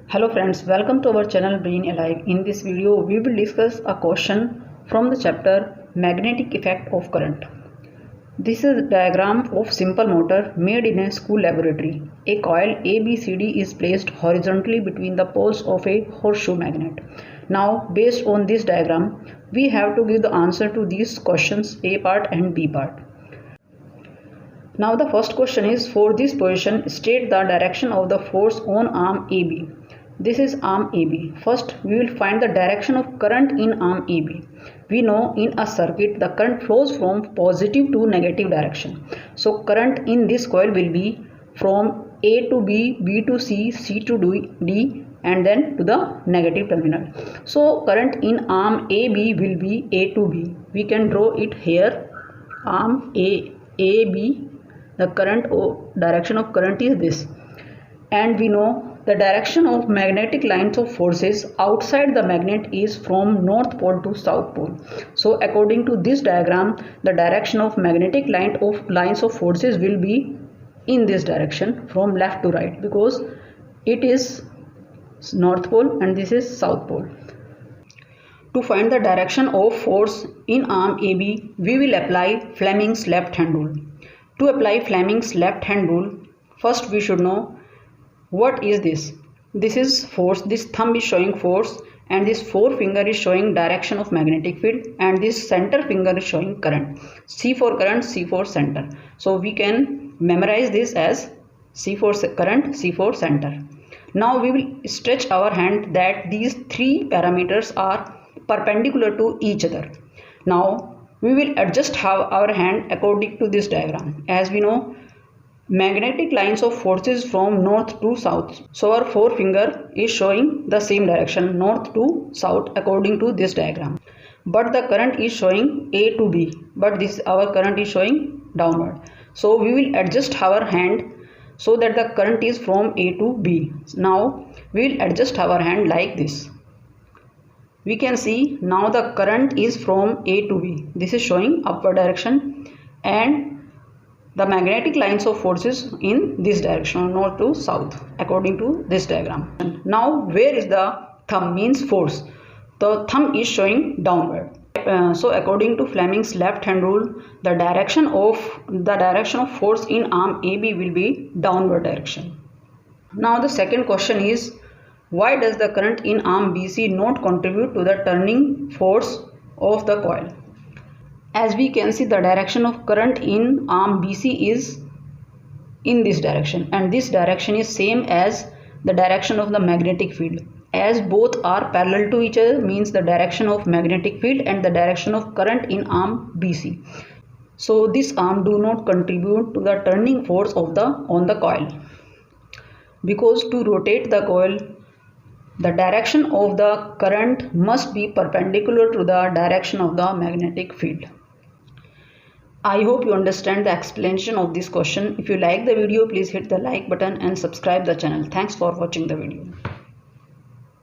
Hello friends, welcome to our channel Brain Alive. In this video, we will discuss a question from the chapter Magnetic Effect of Current. This is a diagram of simple motor made in a school laboratory. A coil ABCD is placed horizontally between the poles of a horseshoe magnet. Now, based on this diagram, we have to give the answer to these questions A part and B part. Now the first question is, for this position, state the direction of the force on arm AB. This is arm AB. First, we will find the direction of current in arm AB. We know in a circuit the current flows from positive to negative direction. So current in this coil will be from A to B, B to C, C to D, and then to the negative terminal. So current in arm AB will be A to B. We can draw it here. Arm AB. The current direction of current is this, and we know the direction of magnetic lines of forces outside the magnet is from north pole to south pole. So according to this diagram, the direction of magnetic lines of forces will be in this direction from left to right, because it is north pole and this is south pole. To find the direction of force in arm AB, we will apply Fleming's left hand rule. To apply Fleming's left hand rule, first we should know what is this. This is force. This thumb is showing force, and this forefinger is showing direction of magnetic field, and this center finger is showing current. C for current, C for center. So we can memorize this as C for current, C for center. Now we will stretch our hand that these three parameters are perpendicular to each other. Now we will adjust our hand according to this diagram. As we know, magnetic lines of forces from north to south. So our forefinger is showing the same direction, north to south, according to this diagram. But the current is showing A to B. But our current is showing downward. So we will adjust our hand so that the current is from A to B. Now we will adjust our hand like this. We can see now the current is from A to B. This is showing upward direction, and the magnetic lines of forces in this direction, north to south, according to this diagram. Now where is the thumb, means force? The thumb is showing downward. So according to Fleming's left hand rule, the direction of force in arm AB will be downward direction. Now the second question is, why does the current in arm BC not contribute to the turning force of the coil? As we can see, the direction of current in arm BC is in this direction, and this direction is same as the direction of the magnetic field. As both are parallel to each other, means the direction of magnetic field and the direction of current in arm BC. So this arm do not contribute to the turning force on the coil, because to rotate the coil, the direction of the current must be perpendicular to the direction of the magnetic field. I hope you understand the explanation of this question. If you like the video, please hit the like button and subscribe the channel. Thanks for watching the video.